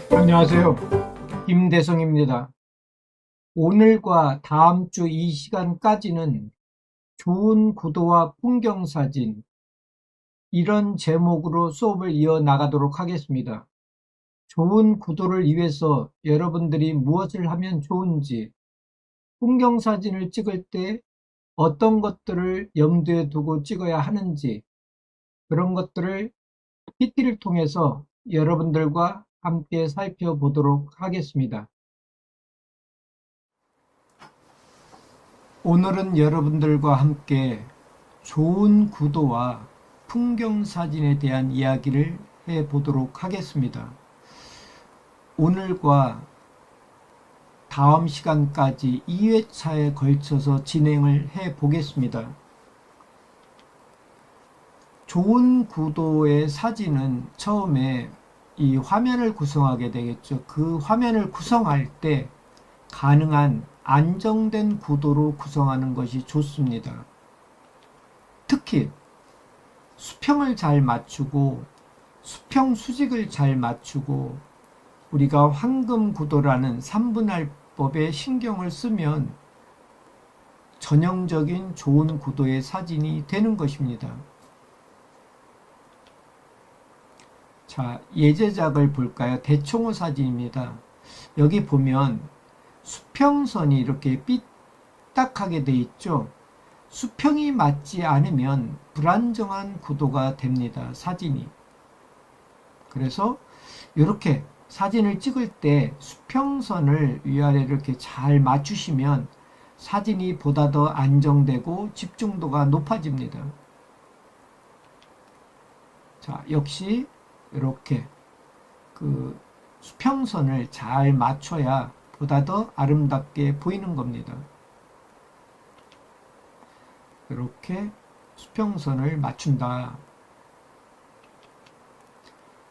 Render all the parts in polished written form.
안녕하세요. 김대성입니다. 오늘과 다음 주 이 시간까지는 좋은 구도와 풍경사진, 이런 제목으로 수업을 이어나가도록 하겠습니다. 좋은 구도를 위해서 여러분들이 무엇을 하면 좋은지, 풍경사진을 찍을 때 어떤 것들을 염두에 두고 찍어야 하는지, 그런 것들을 PT를 통해서 여러분들과 함께 살펴보도록 하겠습니다. 오늘은 여러분들과 함께 좋은 구도와 풍경사진에 대한 이야기를 해보도록 하겠습니다. 오늘과 다음 시간까지 2회차에 걸쳐서 진행을 해보겠습니다. 좋은 구도의 사진은 처음에 이 화면을 구성하게 되겠죠. 그 화면을 구성할 때 가능한 안정된 구도로 구성하는 것이 좋습니다. 특히 수평을 잘 맞추고 수평 수직을 잘 맞추고 우리가 황금 구도라는 3분할법에 신경을 쓰면 전형적인 좋은 구도의 사진이 되는 것입니다. 자, 예제작을 볼까요? 대청호 사진입니다. 여기 보면 수평선이 이렇게 삐딱하게 돼 있죠. 수평이 맞지 않으면 불안정한 구도가 됩니다. 사진이. 그래서 이렇게 사진을 찍을 때 수평선을 위아래로 이렇게 잘 맞추시면 사진이 보다 더 안정되고 집중도가 높아집니다. 자, 역시 이렇게 그 수평선을 잘 맞춰야 보다 더 아름답게 보이는 겁니다. 이렇게 수평선을 맞춘다.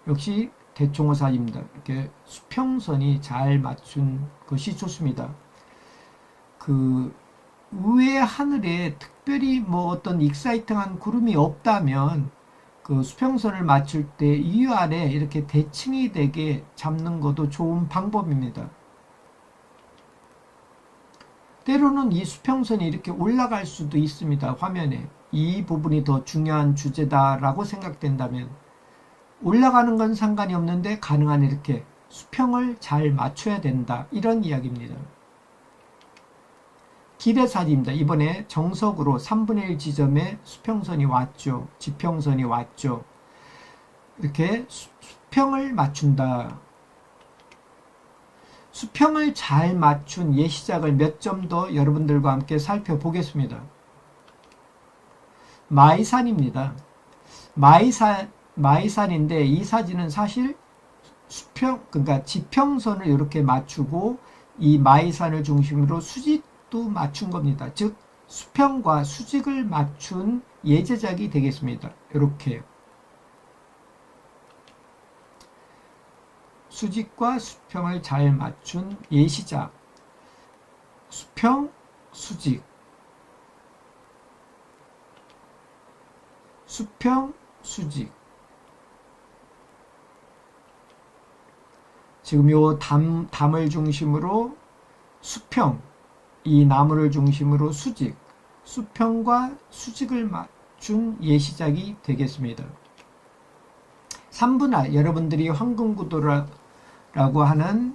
역시 대청호 사진입니다. 이렇게 수평선이 잘 맞춘 것이 좋습니다. 그 위에 하늘에 특별히 뭐 어떤 익사이팅한 구름이 없다면 그 수평선을 맞출 때 위아래 이렇게 대칭이 되게 잡는 것도 좋은 방법입니다. 때로는 이 수평선이 이렇게 올라갈 수도 있습니다. 화면에 이 부분이 더 중요한 주제다라고 생각된다면 올라가는 건 상관이 없는데 가능한 이렇게 수평을 잘 맞춰야 된다, 이런 이야기입니다. 길의 사진입니다. 이번에 정석으로 3분의 1 지점에 수평선이 왔죠. 지평선이 왔죠. 이렇게 수평을 맞춘다. 수평을 잘 맞춘 예시작을 몇 점 더 여러분들과 함께 살펴보겠습니다. 마이산입니다. 마이산인데 이 사진은 사실 그러니까 지평선을 이렇게 맞추고 이 마이산을 중심으로 수직도 맞춘 겁니다. 즉 수평과 수직을 맞춘 예제작이 되겠습니다. 이렇게 수직과 수평을 잘 맞춘 예시작. 수평, 수직. 수평, 수직. 지금 요 담을 중심으로 수평, 이 나무를 중심으로 수직, 수평과 수직을 맞춘 예시작이 되겠습니다. 3분할, 여러분들이 황금구도라고 하는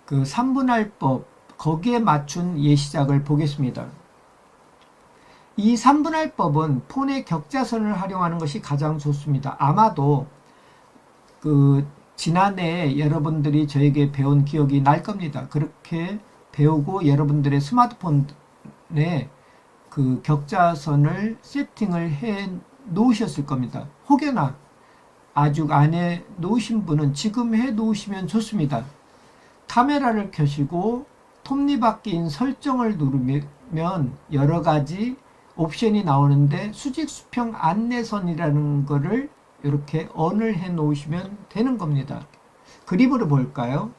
그 3분할법, 거기에 맞춘 예시작을 보겠습니다. 이 3분할법은 폰의 격자선을 활용하는 것이 가장 좋습니다. 아마도 그 지난해 여러분들이 저에게 배운 기억이 날 겁니다. 그렇게 배우고 여러분들의 스마트폰에 그 격자선을 세팅을 해 놓으셨을 겁니다. 혹여나 아직 안 해 놓으신 분은 지금 해 놓으시면 좋습니다. 카메라를 켜시고 톱니바퀴인 설정을 누르면 여러 가지 옵션이 나오는데 수직 수평 안내선이라는 거를 이렇게 ON을 해 놓으시면 되는 겁니다. 그림으로 볼까요?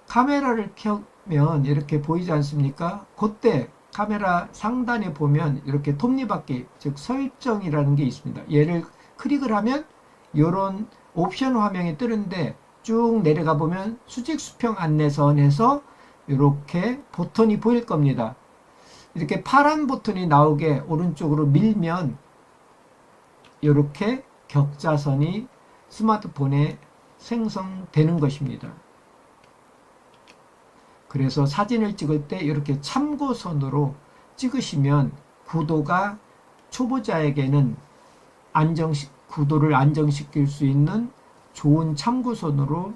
카메라를 켜면 이렇게 보이지 않습니까? 그때 카메라 상단에 보면 이렇게 톱니바퀴, 즉 설정이라는 게 있습니다. 얘를 클릭을 하면 이런 옵션 화면이 뜨는데 쭉 내려가 보면 수직 수평 안내선에서 이렇게 버튼이 보일 겁니다. 이렇게 파란 버튼이 나오게 오른쪽으로 밀면 이렇게 격자선이 스마트폰에 생성되는 것입니다. 그래서 사진을 찍을 때 이렇게 참고선으로 찍으시면 구도가 초보자에게는 구도를 안정시킬 수 있는 좋은 참고선으로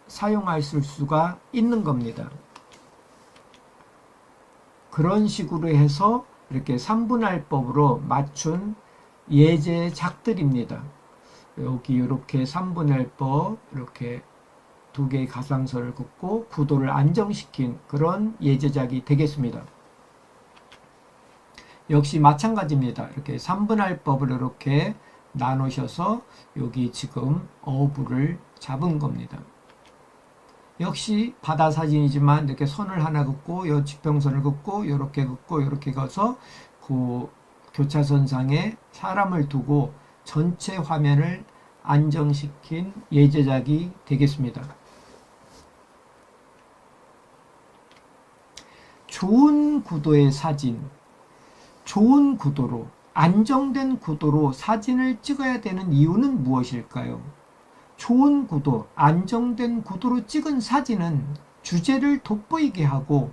사용하실 수가 있는 겁니다. 그런 식으로 해서 이렇게 3분할법으로 맞춘 예제작들입니다. 여기 이렇게 3분할법 이렇게 두 개의 가상선을 긋고 구도를 안정시킨 그런 예제작이 되겠습니다. 역시 마찬가지입니다. 이렇게 3분할법을 이렇게 나누셔서 여기 지금 어부를 잡은 겁니다. 역시 바다 사진이지만 이렇게 선을 하나 긋고 요 지평선을 긋고 이렇게 긋고 이렇게 가서 그 교차선상에 사람을 두고 전체 화면을 안정시킨 예제작이 되겠습니다. 좋은 구도의 사진, 좋은 구도로 안정된 구도로 사진을 찍어야 되는 이유는 무엇일까요? 좋은 구도, 안정된 구도로 찍은 사진은 주제를 돋보이게 하고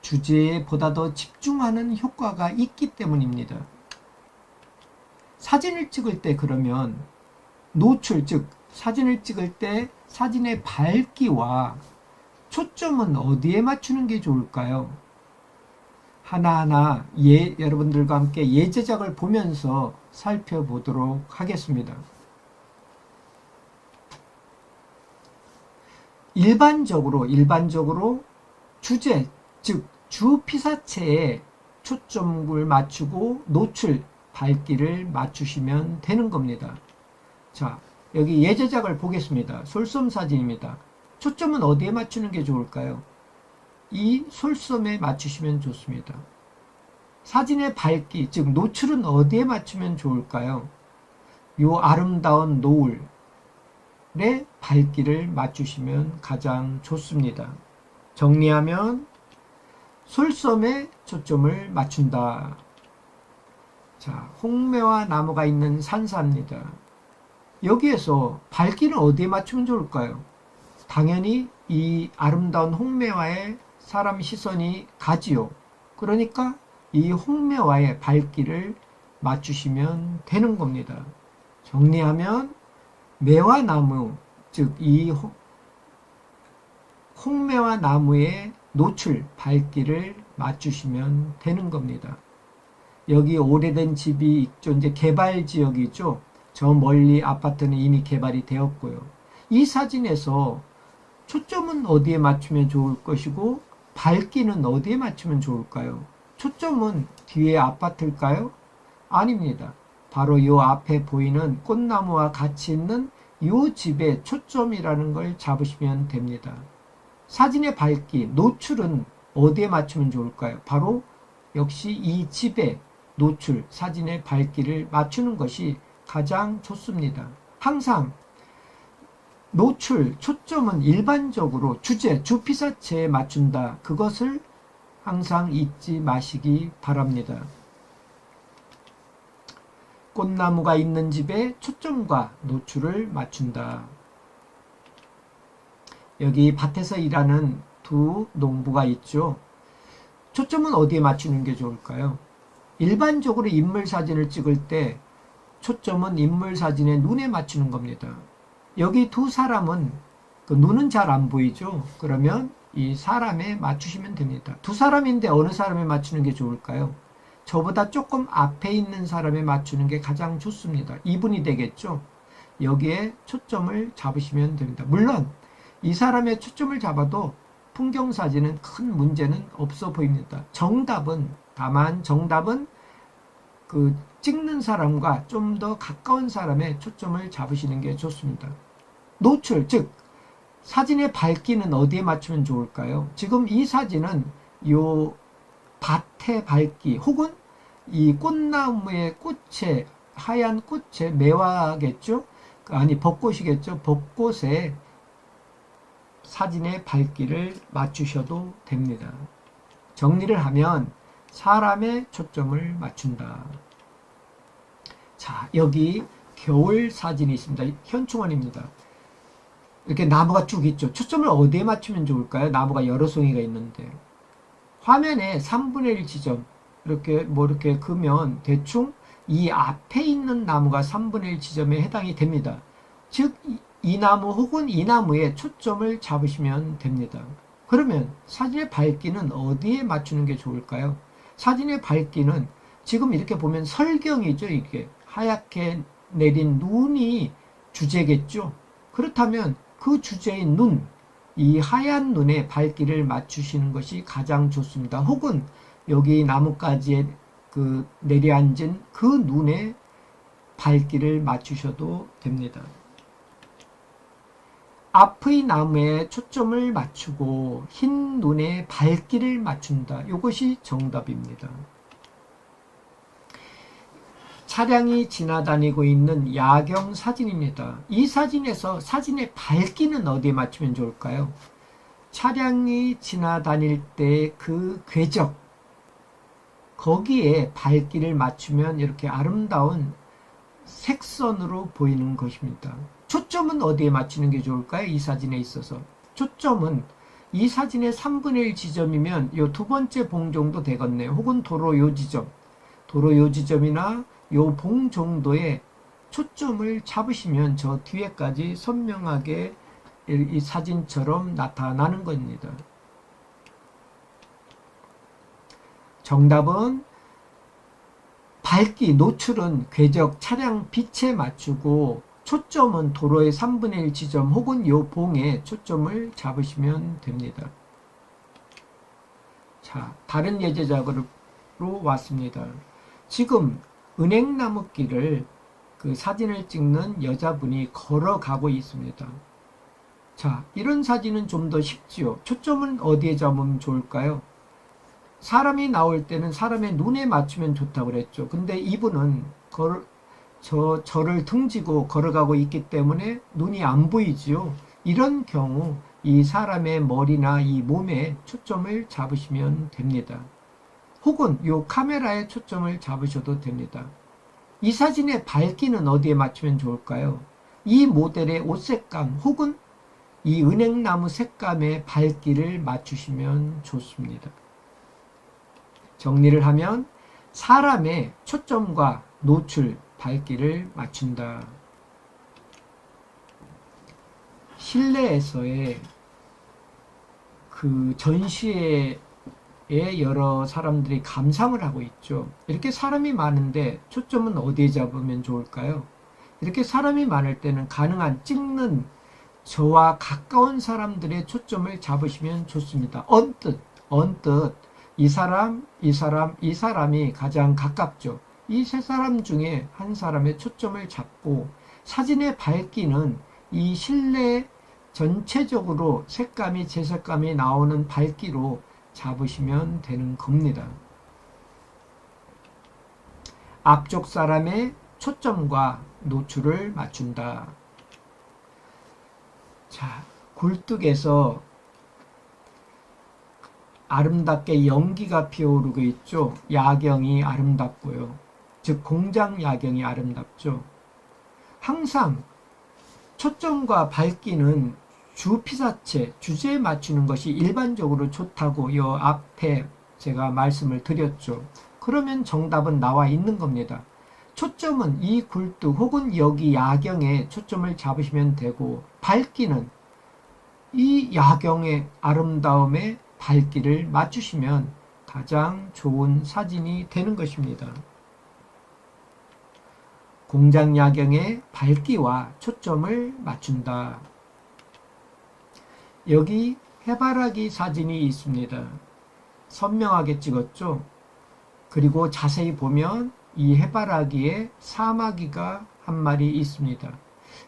주제에 보다 더 집중하는 효과가 있기 때문입니다. 사진을 찍을 때 그러면 노출, 즉 사진을 찍을 때 사진의 밝기와 초점은 어디에 맞추는 게 좋을까요? 하나하나 여러분들과 함께 예제작을 보면서 살펴보도록 하겠습니다. 일반적으로 주제, 즉 주피사체에 초점을 맞추고 노출, 밝기를 맞추시면 되는 겁니다. 자, 여기 예제작을 보겠습니다. 솔섬 사진입니다. 초점은 어디에 맞추는 게 좋을까요? 이 솔섬에 맞추시면 좋습니다. 사진의 밝기, 즉 노출은 어디에 맞추면 좋을까요? 이 아름다운 노을의 밝기를 맞추시면 가장 좋습니다. 정리하면 솔섬에 초점을 맞춘다. 자, 홍매와 나무가 있는 산사입니다. 여기에서 밝기는 어디에 맞추면 좋을까요? 당연히 이 아름다운 홍매화에 사람 시선이 가지요. 그러니까 이 홍매화의 밝기를 맞추시면 되는 겁니다. 정리하면 매화 나무, 즉 이 홍매화 나무의 노출, 밝기를 맞추시면 되는 겁니다. 여기 오래된 집이 있죠. 이제 개발 지역이죠. 저 멀리 아파트는 이미 개발이 되었고요. 이 사진에서 초점은 어디에 맞추면 좋을 것이고 밝기는 어디에 맞추면 좋을까요? 초점은 뒤에 아파트일까요? 아닙니다. 바로 이 앞에 보이는 꽃나무와 같이 있는 이 집의 초점이라는 걸 잡으시면 됩니다. 사진의 밝기, 노출은 어디에 맞추면 좋을까요? 바로 역시 이 집의 노출, 사진의 밝기를 맞추는 것이 가장 좋습니다. 항상 노출, 초점은 일반적으로 주제, 주피사체에 맞춘다. 그것을 항상 잊지 마시기 바랍니다. 꽃나무가 있는 집에 초점과 노출을 맞춘다. 여기 밭에서 일하는 두 농부가 있죠. 초점은 어디에 맞추는 게 좋을까요? 일반적으로 인물 사진을 찍을 때 초점은 인물 사진의 눈에 맞추는 겁니다. 여기 두 사람은 그 눈은 잘 안 보이죠. 그러면 이 사람에 맞추시면 됩니다. 두 사람인데 어느 사람에 맞추는 게 좋을까요? 저보다 조금 앞에 있는 사람에 맞추는 게 가장 좋습니다. 이분이 되겠죠. 여기에 초점을 잡으시면 됩니다. 물론 이 사람의 초점을 잡아도 풍경 사진은 큰 문제는 없어 보입니다. 다만 정답은 그 찍는 사람과 좀 더 가까운 사람의 초점을 잡으시는 게 좋습니다. 노출, 즉 사진의 밝기는 어디에 맞추면 좋을까요? 지금 이 사진은 요 밭의 밝기 혹은 이 꽃나무의 꽃에 하얀 꽃에 매화겠죠? 아니 벚꽃이겠죠? 벚꽃에 사진의 밝기를 맞추셔도 됩니다. 정리를 하면 사람의 초점을 맞춘다. 자, 여기 겨울 사진이 있습니다. 현충원입니다. 이렇게 나무가 쭉 있죠. 초점을 어디에 맞추면 좋을까요? 나무가 여러 송이가 있는데 화면에 3분의 1 지점 이렇게 그면 대충 이 앞에 있는 나무가 3분의 1 지점에 해당이 됩니다. 즉 이 나무 혹은 이 나무에 초점을 잡으시면 됩니다. 그러면 사진의 밝기는 어디에 맞추는 게 좋을까요? 사진의 밝기는 지금 이렇게 보면 설경이죠. 이게 하얗게 내린 눈이 주제겠죠. 그렇다면 그 주제인 눈, 이 하얀 눈에 밝기를 맞추시는 것이 가장 좋습니다. 혹은 여기 나뭇가지에 그 내려앉은 그 눈에 밝기를 맞추셔도 됩니다. 앞의 나무에 초점을 맞추고 흰 눈에 밝기를 맞춘다. 이것이 정답입니다. 차량이 지나다니고 있는 야경 사진입니다. 이 사진에서 사진의 밝기는 어디에 맞추면 좋을까요? 차량이 지나다닐 때 그 궤적, 거기에 밝기를 맞추면 이렇게 아름다운 색선으로 보이는 것입니다. 초점은 어디에 맞추는 게 좋을까요? 이 사진에 있어서 초점은 이 사진의 3분의 1 지점이면 요 두 번째 봉 정도 되겠네요. 혹은 도로 요 지점이나 요 봉 정도의 초점을 잡으시면 저 뒤에까지 선명하게 이 사진처럼 나타나는 겁니다. 정답은 밝기, 노출은 궤적, 차량 빛에 맞추고 초점은 도로의 3분의 1 지점 혹은 요 봉에 초점을 잡으시면 됩니다. 자, 다른 예제작으로 왔습니다. 지금 은행나무길을 그 사진을 찍는 여자분이 걸어가고 있습니다. 자, 이런 사진은 좀 더 쉽지요. 초점은 어디에 잡으면 좋을까요? 사람이 나올 때는 사람의 눈에 맞추면 좋다고 그랬죠. 근데 이분은 저를 등지고 걸어가고 있기 때문에 눈이 안 보이지요. 이런 경우 이 사람의 머리나 이 몸에 초점을 잡으시면 됩니다. 혹은 이 카메라에 초점을 잡으셔도 됩니다. 이 사진의 밝기는 어디에 맞추면 좋을까요? 이 모델의 옷 색감 혹은 이 은행나무 색감의 밝기를 맞추시면 좋습니다. 정리를 하면 사람의 초점과 노출, 밝기를 맞춘다. 실내에서의 그 전시회에 여러 사람들이 감상을 하고 있죠. 이렇게 사람이 많은데 초점은 어디에 잡으면 좋을까요? 이렇게 사람이 많을 때는 가능한 찍는 저와 가까운 사람들의 초점을 잡으시면 좋습니다. 언뜻 이 사람이 가장 가깝죠. 이 세 사람 중에 한 사람의 초점을 잡고 사진의 밝기는 이 실내 전체적으로 색감이 재색감이 나오는 밝기로 잡으시면 되는 겁니다. 앞쪽 사람의 초점과 노출을 맞춘다. 자, 굴뚝에서 아름답게 연기가 피어오르고 있죠. 야경이 아름답고요. 즉 공장 야경이 아름답죠. 항상 초점과 밝기는 주 피사체, 주제에 맞추는 것이 일반적으로 좋다고 요 앞에 제가 말씀을 드렸죠. 그러면 정답은 나와 있는 겁니다. 초점은 이 굴뚝 혹은 여기 야경에 초점을 잡으시면 되고, 밝기는 이 야경의 아름다움에 밝기를 맞추시면 가장 좋은 사진이 되는 것입니다. 공장 야경의 밝기와 초점을 맞춘다. 여기 해바라기 사진이 있습니다. 선명하게 찍었죠. 그리고 자세히 보면 이 해바라기에 사마귀가 한 마리 있습니다.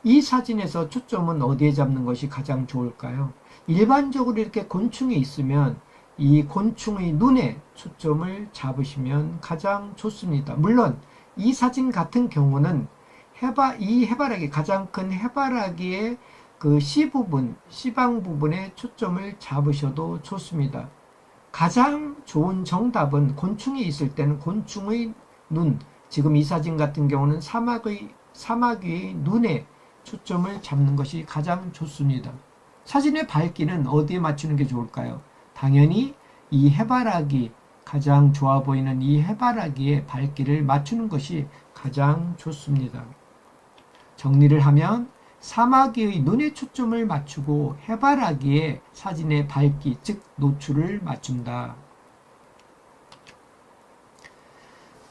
이 사진에서 초점은 어디에 잡는 것이 가장 좋을까요? 일반적으로 이렇게 곤충이 있으면 이 곤충의 눈에 초점을 잡으시면 가장 좋습니다. 물론 이 사진 같은 경우는 이 해바라기, 가장 큰 해바라기의 그 C 부분, C방 부분에 초점을 잡으셔도 좋습니다. 가장 좋은 정답은 곤충이 있을 때는 곤충의 눈, 지금 이 사진 같은 경우는 사마귀의 눈에 초점을 잡는 것이 가장 좋습니다. 사진의 밝기는 어디에 맞추는 게 좋을까요? 당연히 이 해바라기, 가장 좋아 보이는 이 해바라기의 밝기를 맞추는 것이 가장 좋습니다. 정리를 하면 사마귀의 눈에 초점을 맞추고 해바라기의 사진의 밝기, 즉 노출을 맞춘다.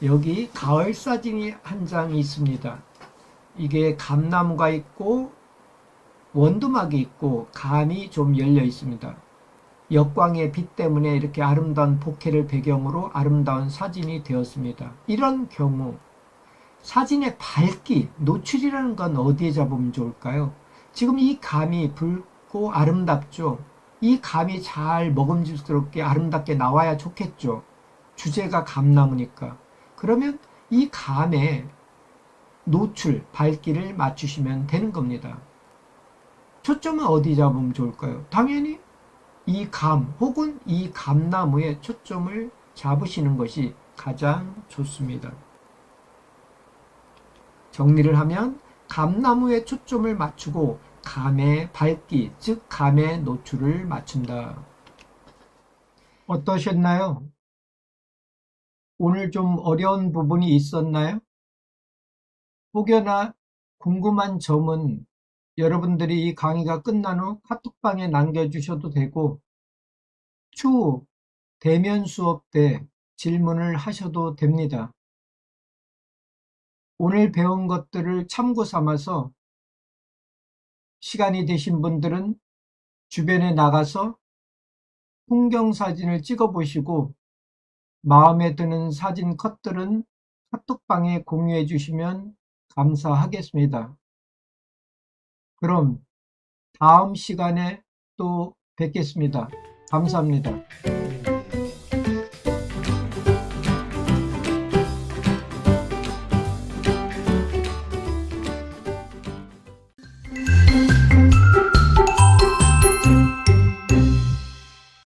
여기 가을 사진이 한 장 있습니다. 이게 감나무가 있고 원두막이 있고 감이 좀 열려 있습니다. 역광의 빛 때문에 이렇게 아름다운 보케를 배경으로 아름다운 사진이 되었습니다. 이런 경우 사진의 밝기, 노출이라는 건 어디에 잡으면 좋을까요? 지금 이 감이 붉고 아름답죠? 이 감이 잘 먹음직스럽게 아름답게 나와야 좋겠죠? 주제가 감나무니까. 그러면 이 감의 노출, 밝기를 맞추시면 되는 겁니다. 초점은 어디 잡으면 좋을까요? 당연히 이 감 혹은 이 감나무에 초점을 잡으시는 것이 가장 좋습니다. 정리를 하면 감나무에 초점을 맞추고 감의 밝기, 즉 감의 노출을 맞춘다. 어떠셨나요? 오늘 좀 어려운 부분이 있었나요? 혹여나 궁금한 점은 여러분들이 이 강의가 끝난 후 카톡방에 남겨주셔도 되고 추후 대면 수업 때 질문을 하셔도 됩니다. 오늘 배운 것들을 참고 삼아서 시간이 되신 분들은 주변에 나가서 풍경 사진을 찍어 보시고 마음에 드는 사진 컷들은 카톡방에 공유해 주시면 감사하겠습니다. 그럼 다음 시간에 또 뵙겠습니다. 감사합니다.